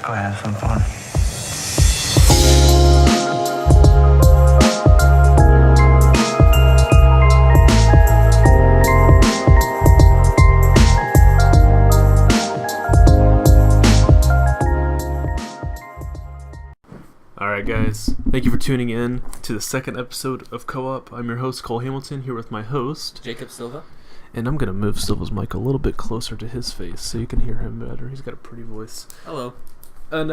go have some fun. Alright guys, thank you for tuning in to the second episode of Co-op. I'm your host Cole Hamilton, here with my host Jacob Silva. And I'm going to move Silva's mic a little bit closer to his face so you can hear him better. He's got a pretty voice. Hello. And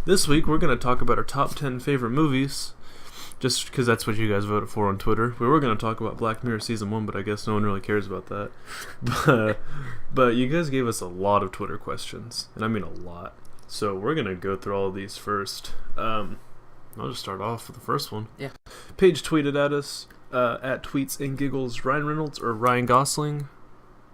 this week we're going to talk about our top 10 favorite movies, just because that's what you guys voted for on Twitter. We were going to talk about Black Mirror Season 1, but I guess no one really cares about that. But you guys gave us a lot of Twitter questions, and I mean a lot. So we're going to go through all of these first. I'll just start off with the first one. Yeah. Paige tweeted at us, at Tweets and Giggles, Ryan Reynolds or Ryan Gosling?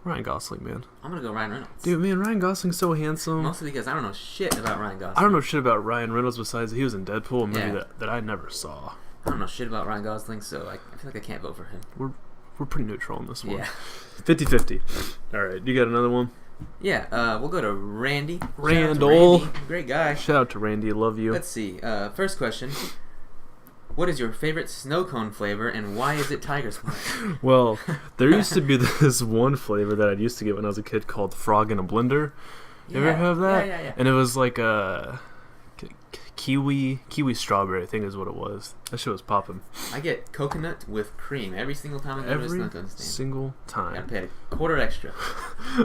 Ryan Gosling, man. I'm gonna go Ryan Reynolds. Dude, man, Ryan Gosling's so handsome. Mostly because I don't know shit about Ryan Gosling. I don't know shit about Ryan Reynolds besides he was in Deadpool, a movie Yeah. that I never saw. I don't know shit about Ryan Gosling, so I feel like I can't vote for him. We're pretty neutral on this one. Yeah. 50-50. Alright, you got another one? Yeah, we'll go to Randy. Shout out to Randall. Randy. Great guy. Shout out to Randy, love you. Let's see. First question. What is your favorite snow cone flavor and why is it Tiger Spark? Well, there used to be this one flavor that I used to get when I was a kid called Frog in a Blender. You ever have that? Yeah. And it was like a kiwi strawberry, I think is what it was. That shit was popping. I get coconut with cream every single time I go to a Every snow cone stand. single Gotta time. pay a quarter extra. Do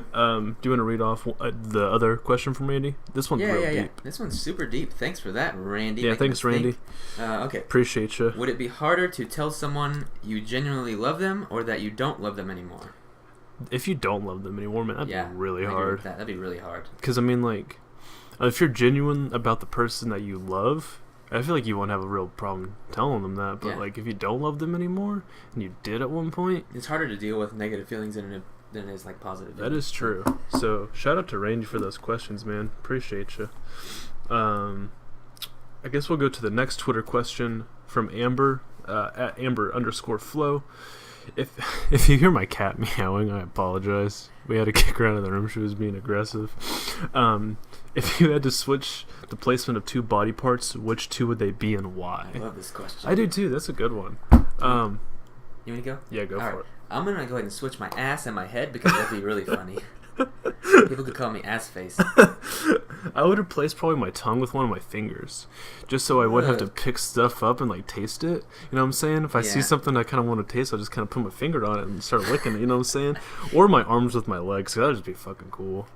you want to read off the other question from Randy? This one's real deep. This one's super deep. Thanks for that, Randy. Yeah, Making thanks, us Randy. think. Okay. Appreciate you. Would it be harder to tell someone you genuinely love them or that you don't love them anymore? If you don't love them anymore, man, that'd be really I agree hard. with that. That'd be really hard. Because, I mean, like, if you're genuine about the person that you love, I feel like you won't have a real problem telling them that. But, Yeah. like, if you don't love them anymore, and you did at one point, It's harder to deal with negative feelings than it is like positive. that is true. So, shout out to Randy for those questions, man. Appreciate you. I guess we'll go to the next Twitter question from Amber, at Amber_Flow. If you hear my cat meowing, I apologize. We had to kick her out of the room. She was being aggressive. If you had to switch the placement of two body parts, which two would they be and why? I love this question. I do too. That's a good one. You want me to go? Yeah, go All for right. it. I'm going to go ahead and switch my ass and my head because that'd be really funny. People could call me ass face. I would replace probably my tongue with one of my fingers, just so I wouldn't have to Ugh. pick stuff up and like taste it. You know what I'm saying? If I see Yeah. something I kind of want to taste, I'll just kind of put my finger on it and start licking it. You know what I'm saying? Or my arms with my legs. That'd just be fucking cool.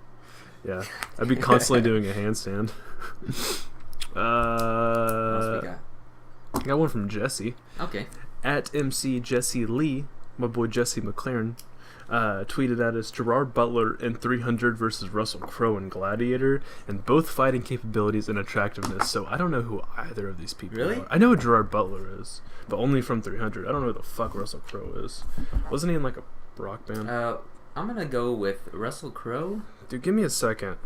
Yeah, I'd be constantly doing a handstand. What else we got? I got one from Jesse. Okay. At MC Jesse Lee, my boy Jesse McLaren, tweeted at us Gerard Butler in 300 versus Russell Crowe in Gladiator, and both fighting capabilities and attractiveness. So I don't know who either of these people Really? are. I know who Gerard Butler is, but only from 300. I don't know who the fuck Russell Crowe is. Wasn't he in like a rock band? I'm going to go with Russell Crowe. Dude, give me a second.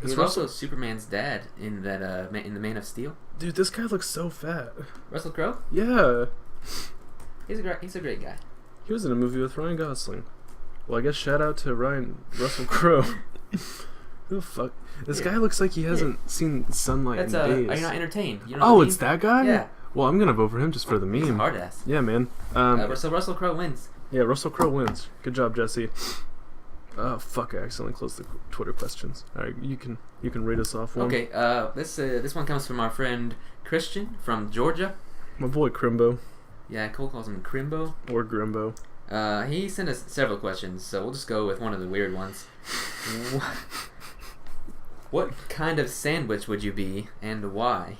He's Is also Superman's dad in that in the Man of Steel. Dude, this guy looks so fat. Russell Crowe? Yeah. He's a great guy. He was in a movie with Ryan Gosling. Well, I guess shout out to Russell Crowe. Who the fuck? This guy looks like he hasn't seen sunlight That's in days. Are you not entertained? You know Oh, what I it's mean? that guy? Yeah. Well, I'm gonna vote for him just for the He's a meme. hard ass. Yeah, man. So Russell Crowe wins. Yeah, Russell Crowe wins. Good job, Jesse. Oh fuck! I accidentally closed the Twitter questions. All right, you can read us off one. Okay. This one comes from our friend Christian from Georgia. My boy Crimbo Yeah, Cole calls him Crimbo. or Grimbo. He sent us several questions, so we'll just go with one of the weird ones. What kind of sandwich would you be, and why?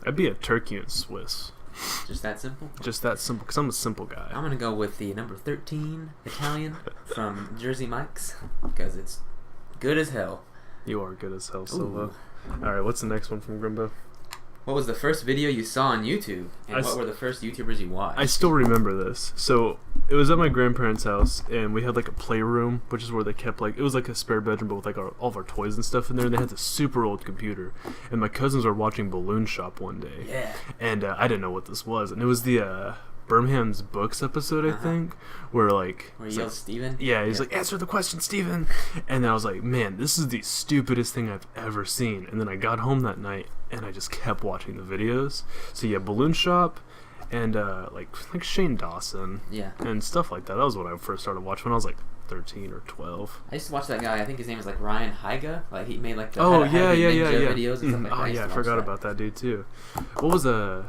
I'd be a turkey and Swiss. Just that simple? Just that simple. Cause I'm a simple guy. I'm gonna go with the number 13 Italian from Jersey Mike's, because it's good as hell. You are good as hell, Silva. Ooh. All right, what's the next one from Grimbo? What was the first video you saw on YouTube, and what were the first YouTubers you watched? I still remember this. So it was at my grandparents' house, and we had like a playroom, which is where they kept like it was like a spare bedroom, but with like all of our toys and stuff in there. And they had this super old computer, and my cousins were watching Balloon Shop one day. Yeah. And I didn't know what this was, and it was the Birmingham's Books episode, I think, where like where he yells Steven? Yeah, he's like, answer the question, Steven. And then I was like, man, this is the stupidest thing I've ever seen. And then I got home that night and I just kept watching the videos. So yeah, Balloon Shop and like Shane Dawson, and stuff like that. That was when I first started watching when I was like 13 or 12. I used to watch that guy. I think his name is like Ryan Higa. Like he made like the ninja videos and stuff like that. Oh yeah, I forgot about that dude too. What was the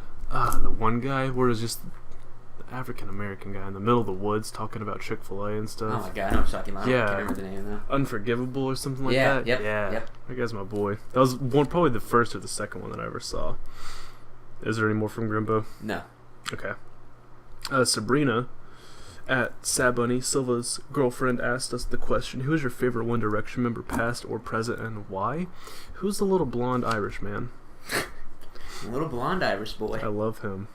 one guy where it was just the African American guy in the middle of the woods talking about Chick-fil-A and stuff? Oh my god, I know what you're talking about. Yeah, I can't remember the name though. Unforgivable or something like that. Yep. That guy's my boy. That was probably the first or the second one that I ever saw. Is there any more from Grimbo? No. Okay. Sabrina at Sabunny Silva's girlfriend asked us the question: who is your favorite One Direction member, past or present, and why? Who's the little blonde Irish man? The little blonde Irish boy. I love him.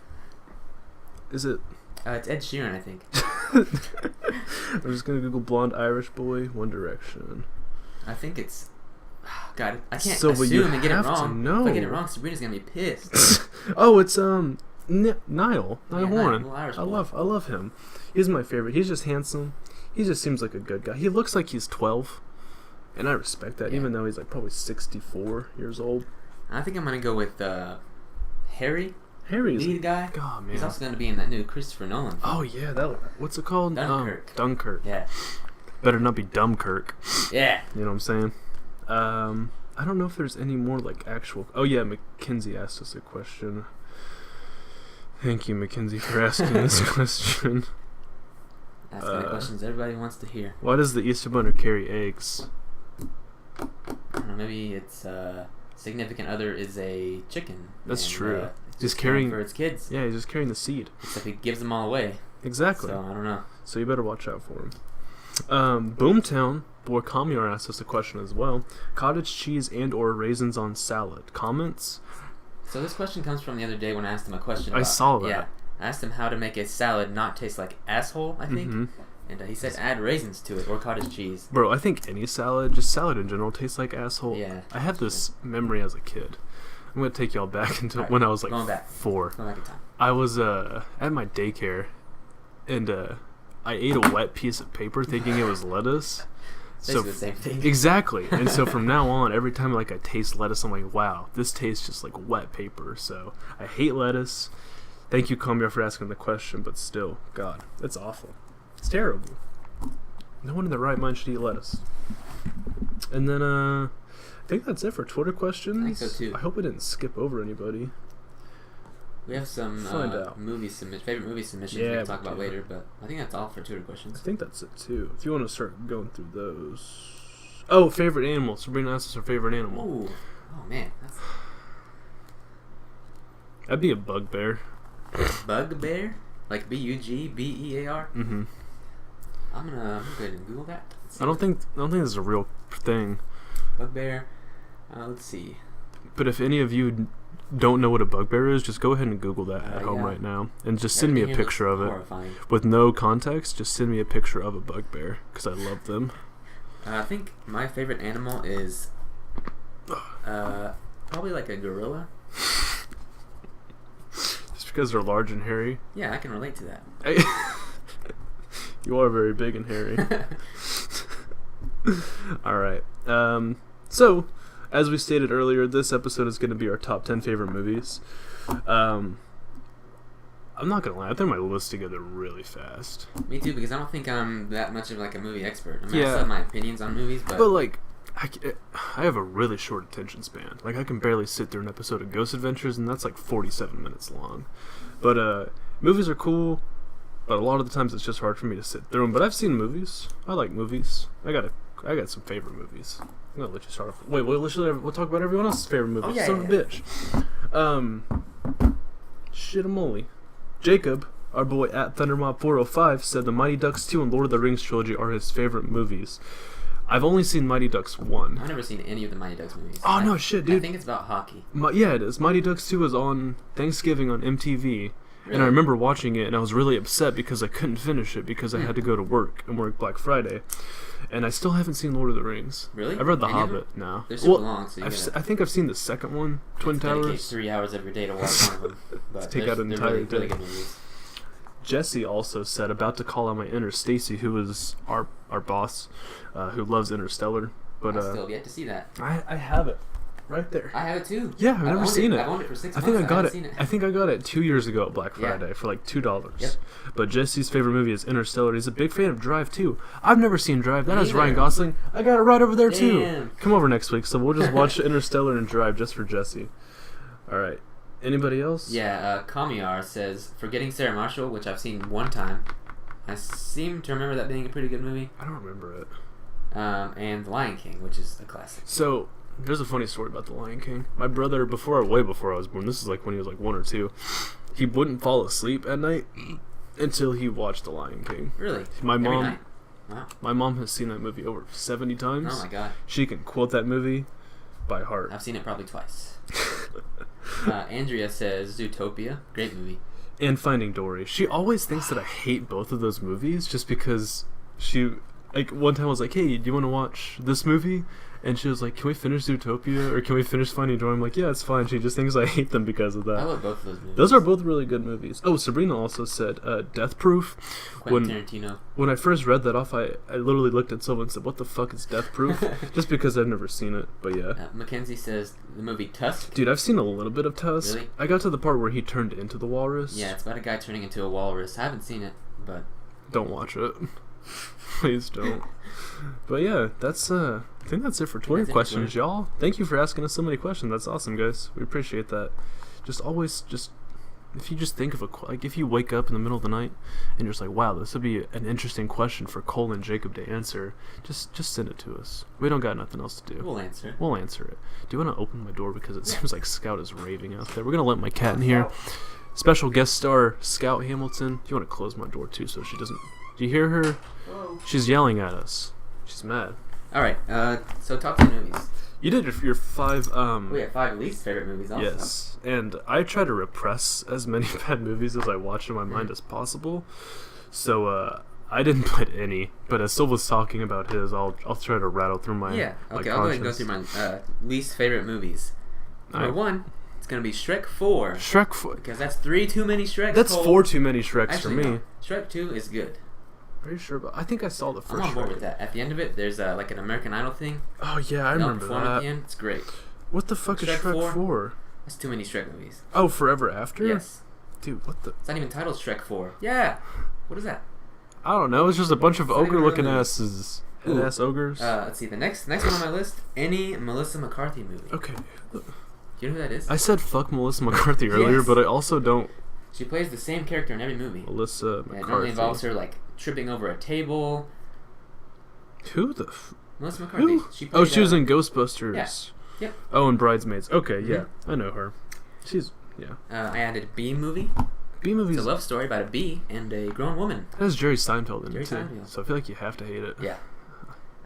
Is it? It's Ed Sheeran, I think. I'm just gonna Google blonde Irish boy, One Direction. I think it's. God, I can't Silva, assume and get it have wrong. to know. If I get it wrong, Sabrina's gonna be pissed. Oh, it's Niall Yeah, Horan. little Irish I boy. love him. He's my favorite. He's just handsome. He just seems like a good guy. He looks like he's 12, and I respect that, even though he's like probably 64 years old. I think I'm gonna go with Harry. Harry's lead guy. God, man. He's also gonna be in that new Christopher Nolan film. Oh yeah, what's it called? Dunkirk. Dunkirk. Yeah. Better not be Dunkirk. Yeah. You know what I'm saying? I don't know if there's any more like actual. Oh yeah, Mackenzie asked us a question. Thank you, Mackenzie, for asking this question. Asking the questions everybody wants to hear. Why does the Easter Bunny carry eggs? I don't know, maybe its significant other is a chicken. That's and, true. It's He's just carrying for its kids. Yeah, he's just carrying the seed. Except he gives them all away. Exactly. So I don't know. So you better watch out for him. Boomtown boy Kamiar asked us a question as well. Cottage cheese and or raisins on salad. Comments? So this question comes from the other day when I asked him a question about... I saw that. Yeah. I asked him how to make a salad not taste like asshole, I think. Mm-hmm. And he said add raisins to it or cottage cheese. Bro, I think any salad, just salad in general, tastes like asshole. Yeah. I have this memory as a kid. I'm going to take y'all back into when I was like 4. Going back in time. I was at my daycare, and I ate a wet piece of paper thinking it was lettuce. So the same thing. Exactly. And so from now on, every time like I taste lettuce, I'm like, wow, this tastes just like wet paper. So I hate lettuce. Thank you, Comia, for asking the question, but still, God, that's awful. It's terrible. No one in their right mind should eat lettuce. And then I think that's it for Twitter questions. I think so too. I hope I didn't skip over anybody. We have some favorite movie submissions we can talk about later, but I think that's all for Twitter questions. I think that's it too. If you want to start going through those. Oh, favorite animal. Sabrina asked us her favorite animal. Ooh. Oh man, That'd be a bugbear. Bugbear? Like Bugbear? Mm-hmm. I'm gonna go ahead and Google that. I don't think this is a real thing. Bugbear. Let's see. But if any of you don't know what a bugbear is, just go ahead and Google that at home right now, and just send me a picture of it. Horrifying. With no context. Just send me a picture of a bugbear because I love them. I think my favorite animal is probably like a gorilla. Just because they're large and hairy. Yeah, I can relate to that. You are very big and hairy. All right. So, as we stated earlier, this episode is going to be our top 10 favorite movies. I'm not going to lie. I threw my list together really fast. Me too, because I don't think I'm that much of like a movie expert. I mean, I Yeah. still have my opinions on movies, but like, I have a really short attention span. Like, I can barely sit through an episode of Ghost Adventures, and that's like 47 minutes long. But movies are cool, but a lot of the times it's just hard for me to sit through them. But I've seen movies. I like movies. I got some favorite movies. I'm gonna let you start off. Wait, we'll talk about everyone else's favorite movies. Oh, yeah, Son of a bitch. Shit-a-moly. Jacob, our boy at ThunderMob405, said the Mighty Ducks 2 and Lord of the Rings trilogy are his favorite movies. I've only seen Mighty Ducks 1. I've never seen any of the Mighty Ducks movies. Oh, no, shit, dude. I think it's about hockey. Yeah, it is. Mighty Ducks 2 was on Thanksgiving on MTV. Really? And I remember watching it, and I was really upset because I couldn't finish it because I had to go to work and work Black Friday. And I still haven't seen Lord of the Rings. Really? I've read The Any of Hobbit now. They're super long, so I think I've seen the second one, Twin dedicate Towers. 3 hours of your day to watch one of them. But Take out an they're entire really day. good movies. Jesse also said, about to call out my inner Stacy, who is our boss, who loves Interstellar. But I still have yet to see that. I have it right there. I have it too. Yeah, I've never seen it. I've owned it for 6 I months. think I got haven't it. seen I think I got it 2 years ago at Black Friday for like $2. Yep. But Jesse's favorite movie is Interstellar. He's a big fan of Drive too. I've never seen Drive. That Me has Ryan either. Gosling. I got it right over there too. Damn. Come over next week, so we'll just watch Interstellar and Drive just for Jesse. All right. Anybody else? Yeah, Kamiyar says, Forgetting Sarah Marshall, which I've seen one time. I seem to remember that being a pretty good movie. I don't remember it. And The Lion King, which is a classic. So there's a funny story about The Lion King. My brother, way before I was born, this is like when he was like 1 or 2, he wouldn't fall asleep at night until he watched The Lion King. Really? My Every mom, night? Wow. my mom has seen that movie over 70 times. Oh my god. She can quote that movie by heart. I've seen it probably twice. Andrea says Zootopia. Great movie. And Finding Dory. She always thinks that I hate both of those movies just because she, like, one time I was like, hey, do you want to watch this movie? And she was like, can we finish Zootopia or can we finish Finding Dory? I'm like, yeah, it's fine. She just thinks I hate them because of I that. love both of those movies. Those are both really good movies. Oh, Sabrina also said Death Proof. Quentin Tarantino. When I first read that off, I literally looked at Silva and said, what the fuck is Death Proof? Just because I've never seen it, but yeah. Mackenzie says the movie Tusk. Dude, I've seen a little bit of Tusk. Really? I got to the part where he turned into the walrus. Yeah, it's about a guy turning into a walrus. I haven't seen it, but Don't watch it. Please don't. But yeah, that's I think that's it for Twitter That's it for questions, Twitter. y'all. Thank you for asking us so many questions. That's awesome, guys. We appreciate that. Just always if you just think of if you wake up in the middle of the night and you're just like, wow, this would be an interesting question for Cole and Jacob to answer, just send it to us. We don't got nothing else to do. we'll answer. We'll answer it. Do you want to open my door because it seems like Scout is raving out there? We're gonna let my cat in here. Special guest star Scout Hamilton. Do you want to close my door too so she doesn't? Do you hear her? Whoa. She's yelling at us. She's mad. All right. So top 10 movies. You did your 5. We have 5 least favorite movies. Also. Yes, and I try to repress as many bad movies as I watch in my mind as possible. So I didn't put any, but as Silva's talking about his, I'll try to rattle through my Yeah. my Okay. I'll go ahead and go conscience. through my least favorite movies. Number 1, it's gonna be Shrek 4. Shrek 4. Because that's 3 too many Shreks. That's Cole. 4 too many Shreks Actually, for me. no. Shrek 2 is good. Are you sure? But I think I saw the I'm first. on board Shrek. with that. At the end of it, there's like an American Idol thing. Oh yeah, I They'll remember perform at that. the end. It's great. What the fuck is Shrek Shrek 4? 4? That's too many Shrek movies. Oh, Forever After? Yes. Dude, what the? It's not even titled Shrek 4. Yeah. What is that? I don't know. It's just a bunch of It's not even ogre-looking real asses. Ooh. Head-ass ogres. Let's see. The next one on my list. Any Melissa McCarthy movie. Okay. Do you know who that is? I said fuck Melissa McCarthy earlier, Yes. but I also don't. She plays the same character in every movie. Melissa Yeah, it normally McCarthy. involves her like tripping over a table. Who the? Melissa McCarthy. Who? She Oh, played, she was in Ghostbusters. Yeah. Yep. Oh, and Bridesmaids. Okay, yeah, Mhm. I know her. She's yeah. I added Bee movie. B It's movies a love story about a bee and a grown woman. has Jerry Seinfeld in Jerry it too, Seinfeld. so I feel like you have to hate it. Yeah.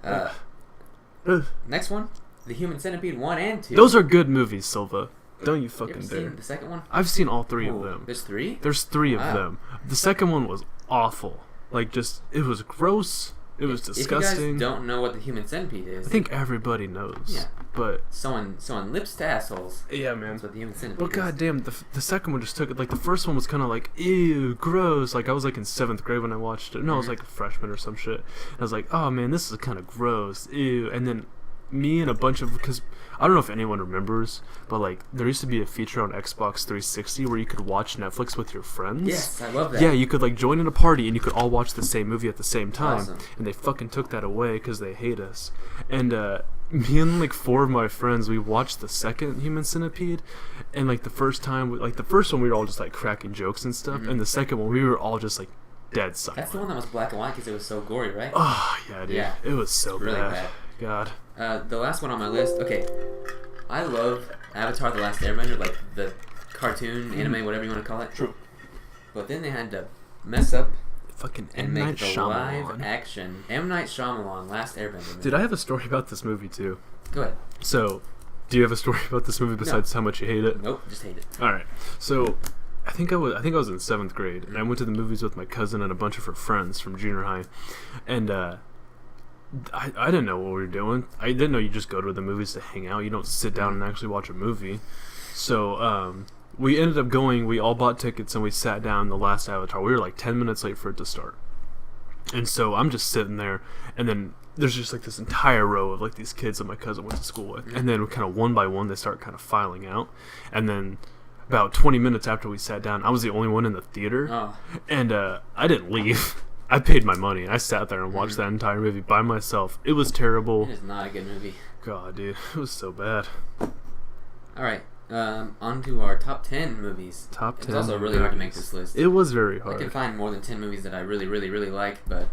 Ugh. Next one, The Human Centipede 1 and 2. Those are good movies, Silva. Don't you You fucking ever dare. seen the second one? I've seen all 3 of Ooh, them. There's 3? There's 3 of Wow. them. The second one was awful. Like, just it was gross. It was If disgusting. you guys don't know what the Human Centipede is, I think everybody knows. Yeah. But someone lips to assholes. yeah, man. That's what the Human Centipede Well, is. goddamn, the second one just took it. Like, the first one was kind of like, ew, gross. Like, I was like in 7th grade when I watched it. No, I was Mhm. like a freshman or some shit. I was like, oh man, this is kind of gross. Ew. And then me and a bunch of, because I don't know if anyone remembers, but like, there used to be a feature on Xbox 360 where you could watch Netflix with your friends. Yes, I love that. Yeah, you could like join in a party and you could all watch the same movie at the same time. Awesome. And they fucking took that away because they hate us. And me and like 4 of my friends, we watched the second Human Centipede. And like the first time, like the first one, we were all just like cracking jokes and stuff. Mhm. And the second one, we were all just like dead silent. That's the one that was black and white because it was so gory, right? Oh yeah, dude. Yeah. It was so Really bad. bad. God. The last one on my list. Okay, I love Avatar: The Last Airbender, like the cartoon, anime, whatever you want to call it. True. But then they had to mess up Fucking and M. make Night the Shyamalan. live action M. Night Shyamalan Last Airbender movie. Dude, I have a story about this movie too. Go ahead. So, do you have a story about this movie besides how much you hate it? Nope, just hate it. All right. So, I think I was in 7th grade, and I went to the movies with my cousin and a bunch of her friends from junior high, and I didn't know what we were doing. I didn't know you just go to the movies to hang out. You don't sit down and actually watch a movie. So we ended up going. We all bought tickets and we sat down the last Avatar. We were like 10 minutes late for it to start, and so I'm just sitting there, and then there's just like this entire row of like these kids that my cousin went to school with, and then kind of one by one they start kind of filing out, and then about 20 minutes after we sat down, I was the only one in the theater, and I didn't leave. I paid my money. I sat there and watched that entire movie by myself. It was terrible. It is not a good movie. God, dude, it was so bad. All right, on to our top 10 movies. Top 10. It's also really hard to make this list. It was very I hard. can find more than 10 movies that I really, really, really like, but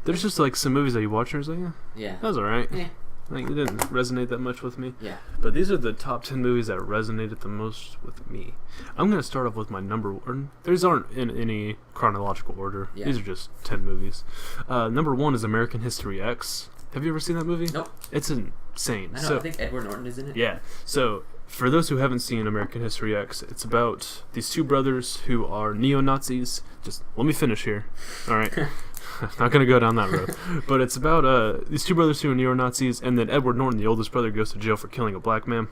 There's just like some movies that you watch and you're like, yeah, that was alright. Yeah. Like, it didn't resonate that much with me. Yeah. But these are the top 10 movies that resonated the most with me. I'm going to start off with my number one. These aren't in any chronological order. Yeah. These are just 10 movies. Number one is American History X. Have you ever seen that movie? Nope. It's insane. I know, I think Edward Norton is in it. Yeah. So, for those who haven't seen American History X, it's about these two brothers who are neo-Nazis. Just let me finish here. All right. Not going to go down that road. But it's about these two brothers who are neo-Nazis, and then Edward Norton, the oldest brother, goes to jail for killing a black man.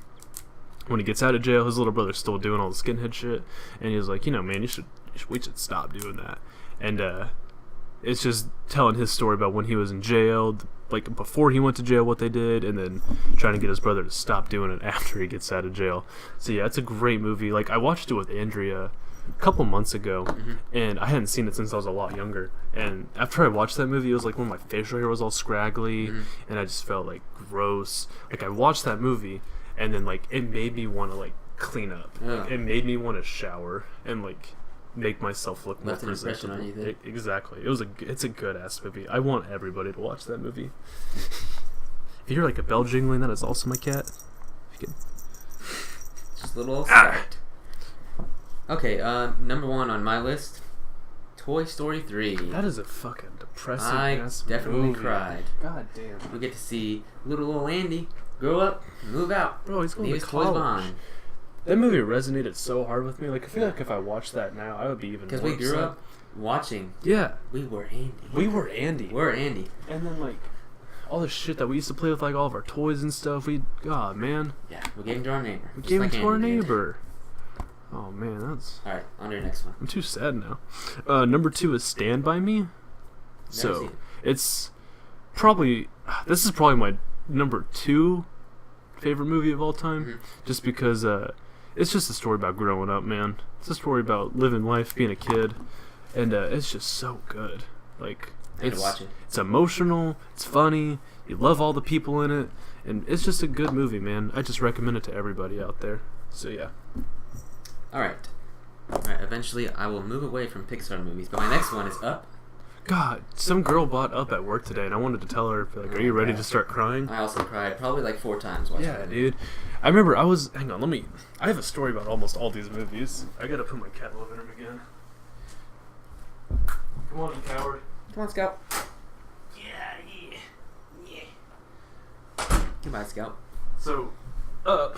When he gets out of jail, his little brother's still doing all the skinhead shit, and he's like, man, we should stop doing that. And it's just telling his story about when he was in jail, like before he went to jail, what they did, and then trying to get his brother to stop doing it after he gets out of jail. So yeah, it's a great movie. Like, I watched it with Andrea a couple months ago, and I hadn't seen it since I was a lot younger. And after I watched that movie, it was like when my facial hair was all scraggly, and I just felt like gross. Like, I watched that movie, and then like it made me want to like clean up. It made me want to shower and like make myself look more presentable. On you, then. Exactly. It's a good ass movie. I want everybody to watch that movie. If you hear like a bell jingling, that is also my cat. If you can. Just a little start. Okay, number one on my list, Toy Story 3. That is a fucking depressing I ass definitely movie. cried. God damn. We get to see little Andy grow up, move out. Bro, he's going leave to his toys college. behind. That movie resonated so hard with me. Like, I feel like if I watched that now, I would be even more Because we grew upset. up watching. Yeah. We were Andy. We were Andy. We're Andy. And then, like, all the shit that we used to play with, like, all of our toys and stuff, God, man. Yeah, we gave him to our neighbor. We just gave like him to our Andy did. neighbor. Oh, man, that's... Alright, on to your next one. I'm too sad now. Number 2 is Stand By Me. Never So, seen it. it's probably... This is probably my number 2 favorite movie of all time. Just because it's just a story about growing up, man. It's a story about living life, being a kid. And it's just so good. Like, I need to watch it. It's emotional. It's funny. You love all the people in it. And it's just a good movie, man. I just recommend it to everybody out there. So, yeah. Alright, eventually I will move away from Pixar movies, but my next one is Up. God, some girl bought Up at work today, and I wanted to tell her, like, are you ready to start crying? I also cried probably like 4 times watching Yeah, it. dude. I remember hang on, I have a story about almost all these movies. I gotta put my cat love in him again. Come on, you coward. Come on, Scout. Yeah. Goodbye, Scout. So, Up.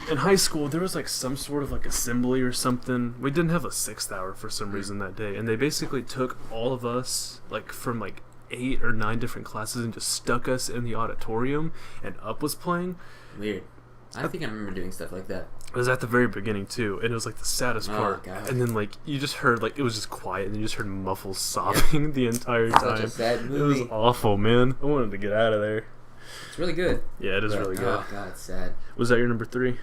In high school, there was like some sort of like assembly or something. We didn't have a 6th hour for some reason that day, and they basically took all of us like from like 8 or 9 different classes and just stuck us in the auditorium, and Up was playing. Weird. I think I remember doing stuff like that. It was at the very beginning too, and it was like the saddest part. God. And then like you just heard like it was just quiet, and you just heard muffles sobbing the entire time. Such a sad It movie. was awful, man. I wanted to get out of there. It's really good. Yeah, it is But, really good. Oh god, it's sad. Was that your number 3?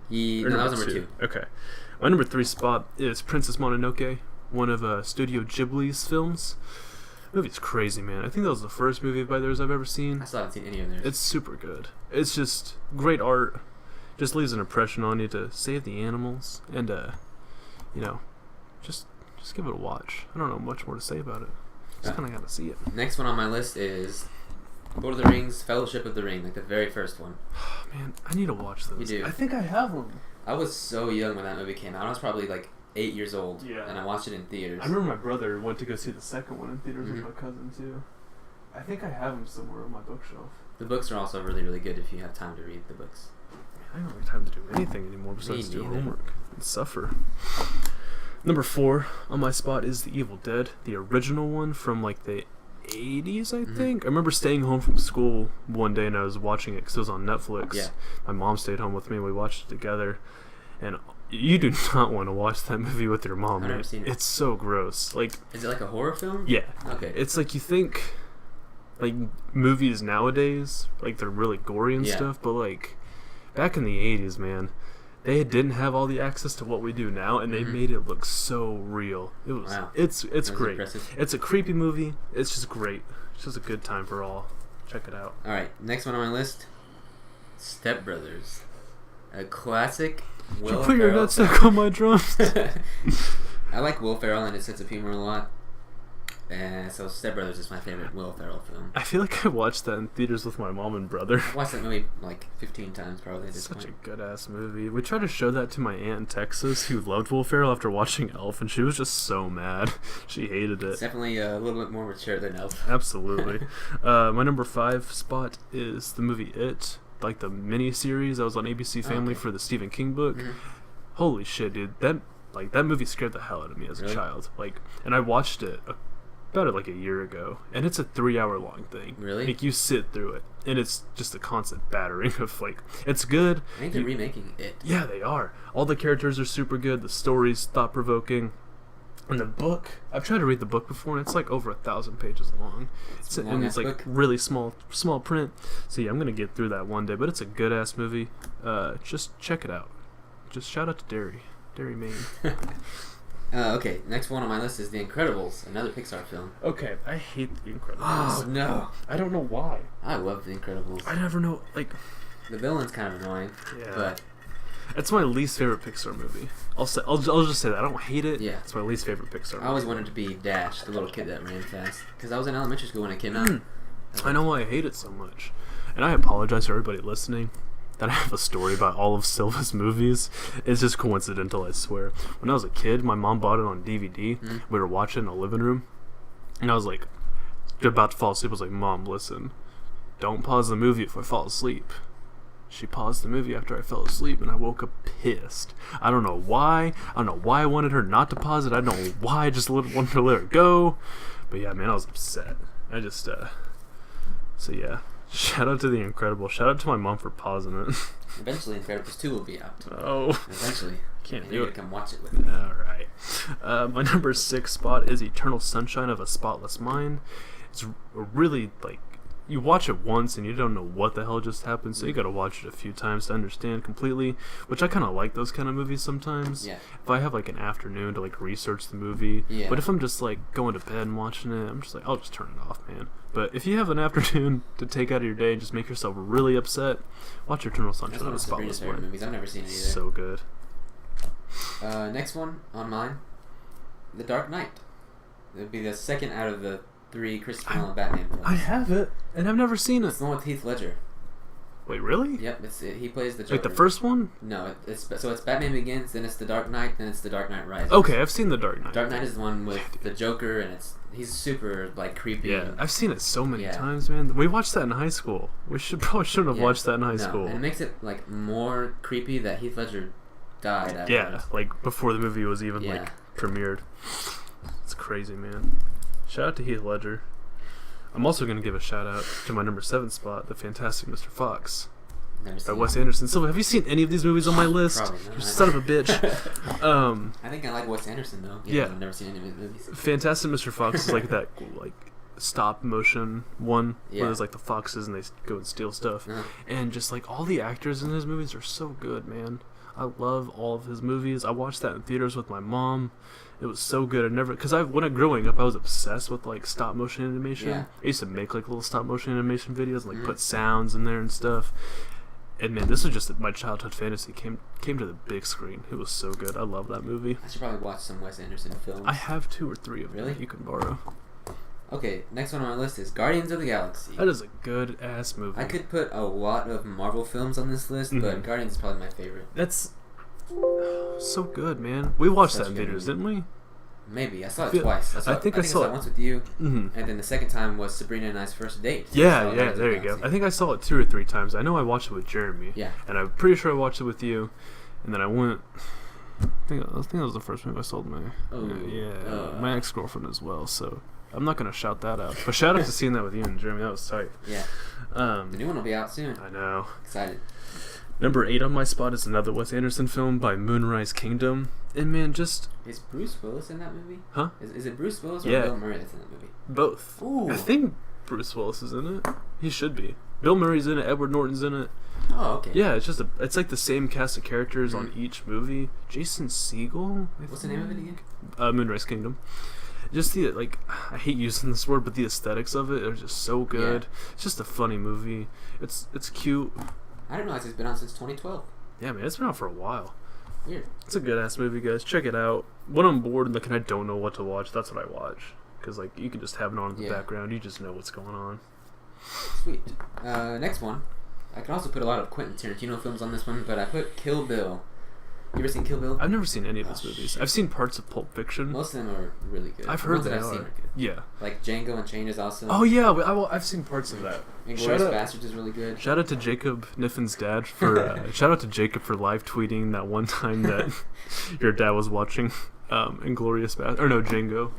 No, that was number 2. Okay. My number 3 spot is Princess Mononoke, one of Studio Ghibli's films. The movie's crazy, man. I think that was the first movie by theirs I've ever seen. I still haven't seen any of theirs. It's super good. It's just great art. Just leaves an impression on you to save the animals, and just give it a watch. I don't know much more to say about it. Just kind of gotta see it. Next one on my list is Lord of the Rings, Fellowship of the Ring, like the very first one. Man, I need to watch those. You do. I think I have them. I was so young when that movie came out. I was probably like 8 years old. Yeah. And I watched it in theaters. I remember my brother went to go see the second one in theaters Mhm. with my cousin too. I think I have them somewhere on my bookshelf. The books are also really, really good if you have time to read the books. I don't have time to do anything anymore besides do neither. homework and suffer. Number 4 on my spot is The Evil Dead, the original one from like the 80s, I think. I remember staying home from school one day and I was watching it because it was on Netflix. Yeah. My mom stayed home with me and we watched it together. and you do not want to watch that movie with your mom. I've never man. seen it. It's so gross. Like, Is it like a horror film? yeah, Okay. it's like you think, like movies nowadays, like they're really gory and Yeah. stuff, but like back in the 80s, man, they didn't have all the access to what we do now, and they made it look so real. It was, Wow. it's That was great. impressive. It's a creepy movie. It's just great. It's just a good time for all. Check it out. All right, next one on my list, Step Brothers, a classic. You put your nutsack on my drums. I like Will Ferrell and his sense of humor a lot, and so Step Brothers is my favorite Will Ferrell film. I feel like I watched that in theaters with my mom and brother. I've watched that movie like 15 times probably at this Such point. a good ass movie. We tried to show that to my aunt in Texas, who loved Will Ferrell after watching Elf, and she was just so mad. She hated It's it. definitely a little bit more mature than Elf. Absolutely. My number 5 spot is the movie It, like the mini series that was on ABC Family okay. for the Stephen King book. Mhm. Holy shit, dude! That movie scared the hell out of me as a Really? child. Like, and I watched it about like a year ago, and it's a 3-hour long thing. Really? Like, you sit through it, and it's just a constant battering of like, it's good. I think they're remaking it. Yeah, they are. All the characters are super good. The story's thought provoking. And the book, I've tried to read the book before, and it's like over 1,000 pages long. It's a And long-ass it's like book. really small print. So yeah, I'm gonna get through that one day. But it's a good ass movie. Just check it out. Just shout out to Derry, Maine. Okay, next one on my list is The Incredibles, another Pixar film. Okay, I hate The Incredibles. Oh no, I don't know why. I love The Incredibles. I never know. Like, The villain's kind of annoying, yeah, but it's my least favorite Pixar movie. I'll just say that I don't hate it. Yeah. It's my least favorite Pixar movie. I always wanted to be Dash, the little kid that ran fast, because I was in elementary school when it came out. I know why I hate it so much, and I apologize to everybody listening that I have a story about all of Silva's movies. It's just coincidental, I swear. When I was a kid, my mom bought it on DVD. We were watching it in the living room, and I was like, about to fall asleep. I was like, Mom, listen, don't pause the movie if I fall asleep. She paused the movie after I fell asleep, and I woke up pissed. I don't know why. I don't know why I wanted her not to pause it. I don't know why I just wanted to let her go. But yeah, man, I was upset. I just, so yeah. Shout out to The Incredible. Shout out to my mom for pausing it. Eventually, Incredibles 2 will be out. Oh. Eventually. Can't And do you're it. gonna come watch it with me. Alright. My number 6 spot is Eternal Sunshine of a Spotless Mind. It's really, like, you watch it once and you don't know what the hell just happened, so you gotta watch it a few times to understand completely, which I kind of like those kind of movies sometimes. Yeah. If I have, like, an afternoon to, like, research the movie. Yeah. But if I'm just, like, going to bed and watching it, I'm just like, I'll just turn it off, man. But if you have an afternoon to take out of your day and just make yourself really upset, watch Eternal That's Sunshine one of a of Sabrina's Spotless favorite Mind. movies. I've never seen it either. So good. Next one on mine, The Dark Knight. It would be the second out of the 3 Christopher Nolan Batman films. I have it, and I've never seen it. It's the one with Heath Ledger. Wait, really? Yep, he plays the Joker. Like the first one? No, it's Batman Begins, then it's The Dark Knight, then it's The Dark Knight Rises. Okay, I've seen The Dark Knight. Dark Knight is the one with the Joker, and he's super like creepy. Yeah, and- I've seen it so many Yeah. times, man. We watched that in high school. We shouldn't have Yeah. watched that in high No, school. and it makes it like more creepy that Heath Ledger died. Afterwards. Yeah, like before the movie was even Yeah. like premiered. It's crazy, man. Shout out to Heath Ledger. I'm also gonna give a shout out to my number 7 spot, The Fantastic Mr. Fox Never by seen Wes it. Anderson. Silva, have you seen any of these movies on my list? Probably You not. son of a bitch. I think I like Wes Anderson though. Yeah. I've never seen any of his movies. Fantastic Mr. Fox is like that like stop motion one Yeah. where there's like the foxes and they go and steal stuff. Uh-huh. And just like all the actors in his movies are so good, man. I love all of his movies. I watched that in theaters with my mom. It was so good. When I growing up, I was obsessed with like stop motion animation. Yeah. I used to make like little stop motion animation videos and like Mhm. put sounds in there and stuff. And man, this was just my childhood fantasy came to the big screen. It was so good. I love that movie. I should probably watch some Wes Anderson films. I have 2 or 3 of them Really? you can borrow. Okay, next one on my list is Guardians of the Galaxy. That is a good ass movie. I could put a lot of Marvel films on this list, Mhm. but Guardians is probably my favorite. That's so good, man. We watched Such that in a good theaters, movie. didn't we? Maybe I saw it Feel- twice. I think I saw it. once with you, Mm-hmm. and then the second time was Sabrina and I's first date. So I Yeah, saw yeah, Guardians of there the you go. Galaxy. I think I saw it 2 or 3 times. I know I watched it with Jeremy. Yeah. And I'm pretty sure I watched it with you. And then I went. I think that was the first movie I sold my. Oh, my ex girlfriend as well. So I'm not gonna shout that out. But shout out to seeing that with you and Jeremy. That was tight. Yeah. The Um, new one will be out soon. I know. Excited. Number 8 on my spot is another Wes Anderson film by Moonrise Kingdom. And man, just... Is Bruce Willis in that movie? Huh? Is it Bruce Willis or Yeah. Bill Murray that's in that movie? Both. Ooh. I think Bruce Willis is in it. He should be. Bill Murray's in it. Edward Norton's in it. Oh, okay. Yeah, it's like the same cast of characters on each movie. Jason Segel? What's the name of it again? Moonrise Kingdom. Just the, like, I hate using this word, but the aesthetics of it are just so good. Yeah. It's just a funny movie. It's cute. I didn't realize it's been out since 2012. Yeah, man, it's been out for a while. Weird. It's a good-ass movie, guys. Check it out. When I'm bored and, like, and I don't know what to watch, that's what I watch. Because, like, you can just have it on in the background. You just know what's going on. Sweet. Next one. I can also put a lot of Quentin Tarantino films on this one, but I put Kill Bill. You ever seen Kill Bill? I've never seen any of his movies. I've seen parts of Pulp Fiction. Most of them are really good. I've heard that they I've are. seen are good. Yeah. Like Django Unchained is awesome. Oh, yeah. I've seen parts of that. Inglourious Bastards is really good. Shout out to Jacob Niffin's dad for shout out to Jacob for live tweeting that one time that your dad was watching Inglourious Bastards, or no, Django.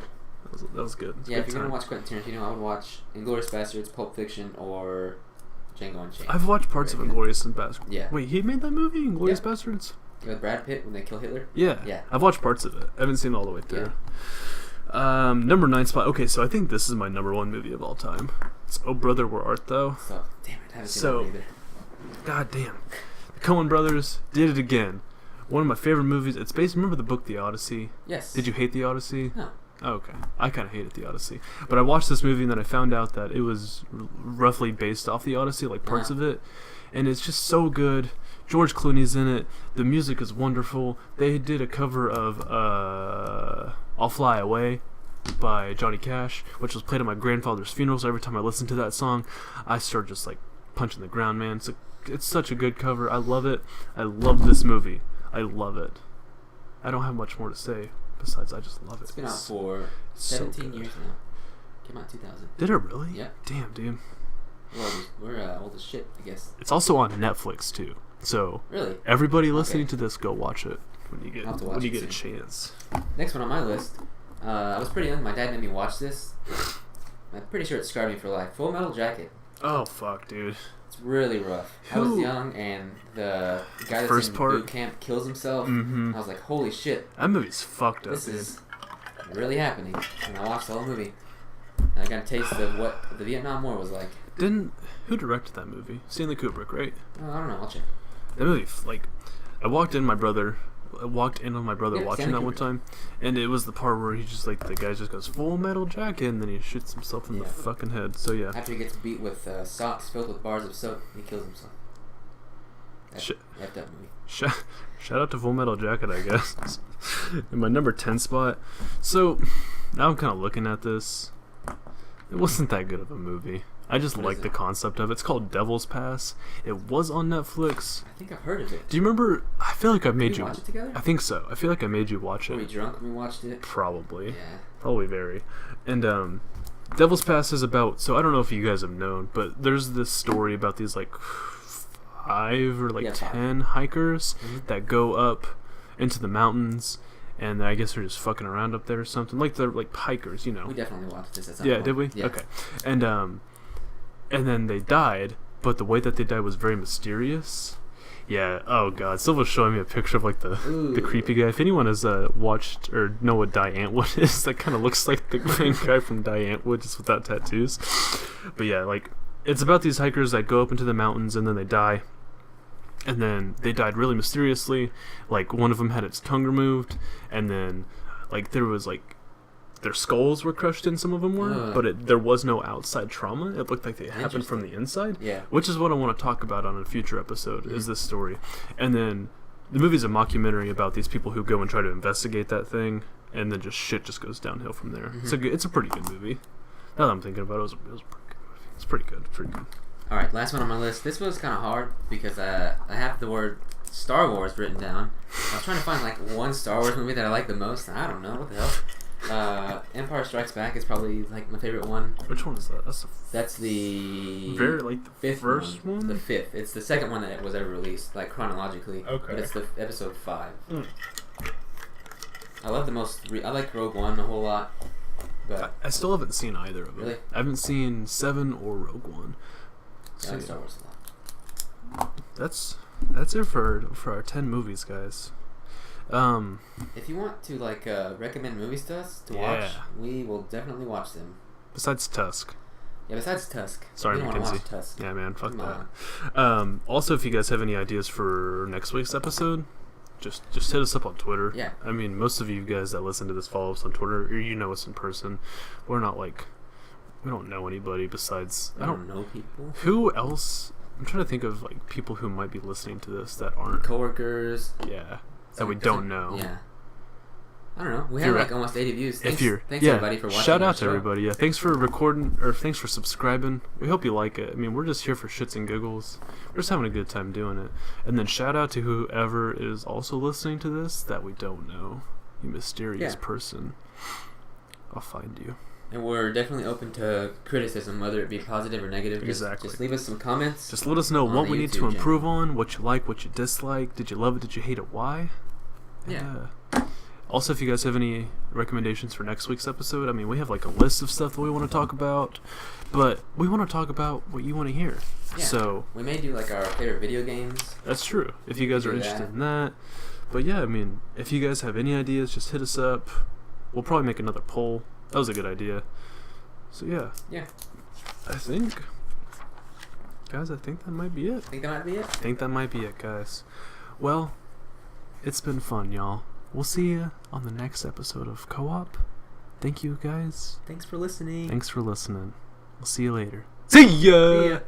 That was good. Yeah, if you're gonna watch Quentin Tarantino, I would watch Inglourious Bastards, Pulp Fiction, or Django Unchained. I've watched parts of Inglourious Bastards. Yeah. Wait, he made that movie, Inglourious Bastards? With Brad Pitt when they kill Hitler. Yeah. Yeah. I've watched parts of it. I haven't seen it all the way through. Yeah. Number 9 spot. Okay, so I think this is my number 1 movie of all time. It's Oh Brother, Where Art Thou? So, damn it, I haven't seen that one either. God damn. The Coen brothers did it again. One of my favorite movies. It's based. Remember the book The Odyssey? Yes. Did you hate The Odyssey? No. Oh, okay. I kind of hated The Odyssey. But I watched this movie and then I found out that it was roughly based off The Odyssey, like parts of it. And it's just so good. George Clooney's in it. The music is wonderful. They did a cover of I'll Fly Away by Johnny Cash, which was played at my grandfather's funeral. So every time I listen to that song, I start just like punching the ground, man. It's such a good cover. I love it. I love this movie. I love it. I don't have much more to say besides I just love it. It's been out for 17 years now. Came out in 2000. Did it really? Yeah. Damn, dude. We're old as shit, I guess. It's also on Netflix too. So really, everybody listening to this, go watch it when you get a chance. Next one on my list. I was pretty young. My dad made me watch this. I'm pretty sure it scarred me for life. Full Metal Jacket. Oh fuck, dude. It's really rough. I was young, and the guy that's in boot camp kills himself. I was like, holy shit. That movie's fucked up, This dude. is really happening. And I watched the whole movie. And I got a taste of what the Vietnam War was like. Who directed that movie? Stanley Kubrick, right? Oh, I don't know. I'll check. That movie, like, I walked in on my brother watching Stanley that one Kubrick. time, and it was the part where he just, like, the guy just goes, Full Metal Jacket, and then he shoots himself in the fucking head, so yeah. After he gets beat with socks filled with bars of soap, he kills himself. That movie. Shout out to Full Metal Jacket, I guess. In my number 10 spot. So, now I'm kind of looking at this. It wasn't that good of a movie. I just like the concept of it. It's called Devil's Pass. It was on Netflix. I think I've heard of it. Do you remember? I feel like I made Did we watch it together? I think so. I feel like I made you watch it. Were we drunk when we watched it? Probably. Yeah. Probably very. And Devil's Pass is about. So I don't know if you guys have known, but there's this story about these like 5 or like 10 hikers that go up into the mountains. And I guess they're just fucking around up there or something. Like they're like hikers, you know. We definitely watched this at some point. point. Did we? Yeah. Okay. And then they died, but the way that they died was very mysterious. Yeah. Oh god. Silva's showing me a picture of like the creepy guy. If anyone has watched or know what Die Antwood is, that kind of looks like the main guy from Die Antwood, just without tattoos. But yeah, like it's about these hikers that go up into the mountains and then they die. And then they died really mysteriously. Like one of them had its tongue removed, and then like there was like their skulls were crushed in. Some of them were, but there was no outside trauma. It looked like they happened from the inside. Yeah. Which is what I want to talk about on a future episode. Is this story, and then the movie's a mockumentary about these people who go and try to investigate that thing, and then just shit just goes downhill from there. It's a pretty good movie. Now that I'm thinking about it, it was a pretty good movie. It's pretty good. Pretty good. All right, last one on my list. This was kind of hard because I have the word Star Wars written down. I was trying to find like one Star Wars movie that I like the most. I don't know what the hell. Empire Strikes Back is probably like my favorite one. Which one is that? That's the very like the fifth first one. The fifth. It's the second one that was ever released, like chronologically. Okay. But it's the episode 5. I love the most. I like Rogue One a whole lot. But I still haven't seen either of them. Really? I haven't seen 7 or Rogue One. I like Star Wars a lot. That's That's it for our 10 movies, guys. If you want to recommend movies to us to Yeah. watch, we will definitely watch them. Besides Tusk. Yeah, besides Tusk. Sorry, we don't want to Mackenzie. watch Tusk. Yeah, man, fuck Come that. on. Also, if you guys have any ideas for next week's episode, just hit us up on Twitter. Yeah. I mean, most of you guys that listen to this follow us on Twitter, or you know us in person. We're not we don't know anybody besides. I don't know people. Who else? I'm trying to think of people who might be listening to this that aren't. Coworkers. Yeah. That we don't know. Yeah. I don't know. We If have you're- almost 80 views. Thanks, If you're, thanks yeah, everybody for watching. shout our out to show. everybody. Yeah, thanks for recording, or thanks for subscribing. We hope you like it. I mean, we're just here for shits and giggles. We're just having a good time doing it. And then shout out to whoever is also listening to this that we don't know. You mysterious Yeah. person. I'll find you. And we're definitely open to criticism, whether it be positive or negative. Exactly. Just leave us some comments. Just let us know On what the we need YouTube to improve on, what you like, what you dislike. Did you love it? Did you hate it? Why? Yeah. Also, if you guys have any recommendations for next week's episode, I mean, we have a list of stuff that we want to talk about, but we want to talk about what you want to hear. Yeah. So We may do our favorite video games. that's true. If you guys are Do interested that. in that, but yeah, I mean, if you guys have any ideas, just hit us up. We'll probably make another poll. That was a good idea. So yeah. Yeah. Guys, I think that might be it. I think that might be it. I think that might be it, guys. Well, it's been fun, y'all. We'll see you on the next episode of Co-op. Thank you, guys. Thanks for listening. Thanks for listening. We'll see you later. See ya! See ya.